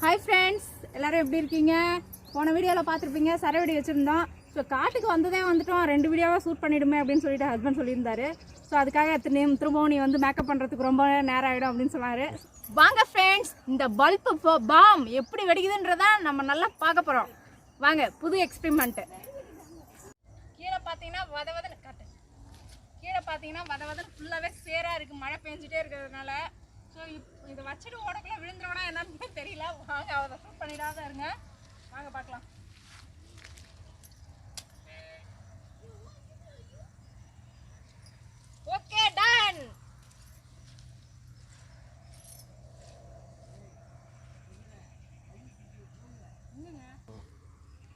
Hi friends, எல்லோரும் எப்படி இருக்கீங்க? போன வீடியோவில் பார்த்துருப்பீங்க, சரவெடி வச்சுருந்தோம். ஸோ காட்டுக்கு வந்துட்டோம், 2 வீடியோவாக ஷூட் பண்ணிவிடுமே அப்படின்னு சொல்லிட்டு ஹஸ்பண்ட் சொல்லியிருந்தாரு. ஸோ அதுக்காக திரும்பவும் நீ வந்து மேக்கப் பண்ணுறதுக்கு ரொம்ப நேரம் ஆகிடும் அப்படின்னு சொன்னார். வாங்க ஃப்ரெண்ட்ஸ், இந்த பல்பு பாம் எப்படி வெடிக்குதுன்றதான் நம்ம நல்லா பார்க்க போகிறோம். வாங்க, புது எக்ஸ்பெரிமெண்ட்டு. கீழே பார்த்தீங்கன்னா வதவதன்னு ஃபுல்லாகவே சேராக இருக்குது, மழை பெஞ்சிட்டே இருக்கிறதுனால. ஸோ இதை வச்சுட்டு ஓடக்குள்ள விழுந்துருவோனா என்னன்னு தெரியல. வாங்க, அதை ஷூட் பண்ணிடாத இருங்க, வாங்க பார்க்கலாம். Okay, ton.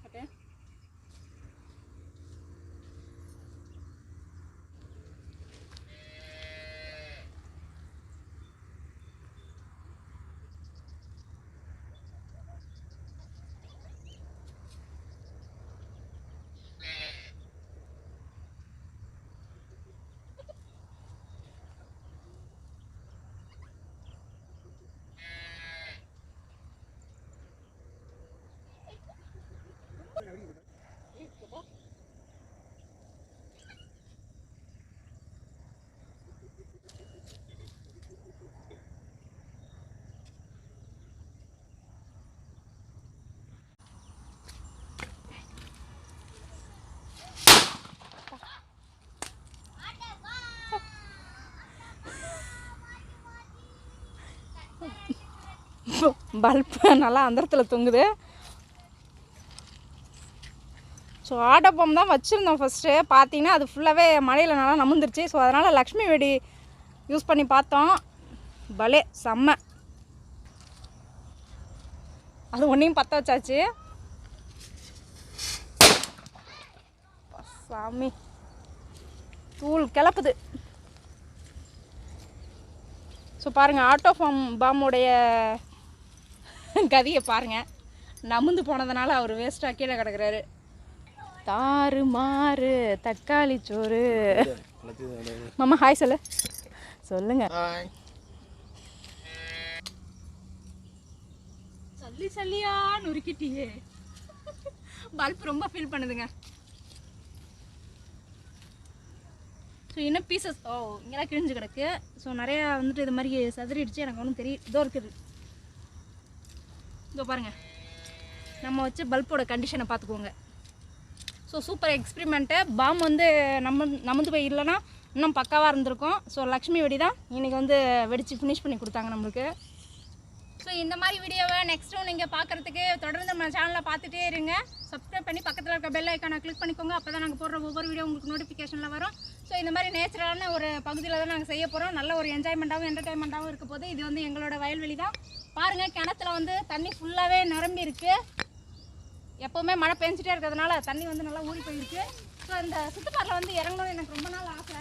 ஓகே, பல்பு நல்லா அந்தரத்தில் தொங்குது. ஸோ ஆட்டோ பம் தான் வச்சுருந்தோம் ஃபஸ்ட்டு. பார்த்தீங்கன்னா அது ஃபுல்லாகவே மழையில் நல்லா நமுந்துருச்சு. ஸோ அதனால் லக்ஷ்மி வெடி யூஸ் பண்ணி பார்த்தோம். பலே செம்ம. அது ஒன்றையும் பற்ற வச்சாச்சு. சாமி, தூள் கிளப்புது. ஸோ பாருங்கள், ஆட்டோ பாமுடைய கதியை பாருங்கள். நமுந்து போனதுனால அவர் வேஸ்ட்டாக கீழே கிடக்குறாரு. தாறு மாறு தக்காளி சோறு. மாமா ஹாய் சொல்லு. சொல்லுங்க. சல்லியா நுறுக்கிட்டியே. பல்ப் ரொம்ப ஃபீல் பண்ணுதுங்க. ஸோ இன்னும் பீசஸ் இங்கெல்லாம் கிழிஞ்சு கிடக்கு. ஸோ நிறையா வந்துட்டு இது மாதிரி சதுரிடுச்சு. எனக்கு ஒன்றும் தெரியும். இதோ இருக்குது, இதோ பாருங்கள். நம்ம வச்சு பல்போட கண்டிஷனை பார்த்துக்கோங்க. So super experiment. பாம் வந்து நமந்து போய் இல்லைன்னா இன்னும் பக்காவாக இருந்திருக்கும். ஸோ லக்ஷ்மி வெடி தான் இன்றைக்கி வந்து வெடித்து ஃபினிஷ் பண்ணி கொடுத்தாங்க நம்மளுக்கு. ஸோ இந்த மாதிரி வீடியோவை நெக்ஸ்ட்டும் நீங்கள் பார்க்குறதுக்கு தொடர்ந்து நம்ம சேனலில் பார்த்துட்டே இருங்க. சப்ஸ்கிரைப் பண்ணி பக்கத்தில் இருக்க பெல் ஐக்கானை கிளிக் பண்ணிக்கோங்க. அப்போ தான் நாங்கள் போடுற ஒவ்வொரு வீடியோ உங்களுக்கு நோட்டிஃபிகேஷனில் வரும். ஸோ இந்த மாதிரி நேச்சுரலான ஒரு பகுதியில் தான் நாங்கள் செய்ய போகிறோம். நல்ல ஒரு என்ஜாய்மெண்ட்டாகவும் என்டர்டைன்மெண்ட்டாகவும் இருக்க போது. இது வந்து எங்களோட வயல்வெளி தான். பாருங்கள், கிணத்துல வந்து தண்ணி ஃபுல்லாகவே நிரம்பி இருக்குது. எப்போவுமே மழை பெஞ்சிட்டே இருக்கிறதுனால தண்ணி வந்து நல்லா ஊறி போயிருக்கு. ஸோ இந்த சுற்றுப்பாரில் வந்து இறங்கணும்னு எனக்கு ரொம்ப நாள் ஆசை.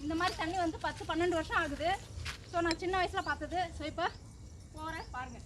இந்த மாதிரி தண்ணி வந்து 10-12 வருஷம் ஆகுது. ஸோ நான் சின்ன வயசில் பார்த்தது. ஸோ இப்போ போகிறேன், பாருங்கள்.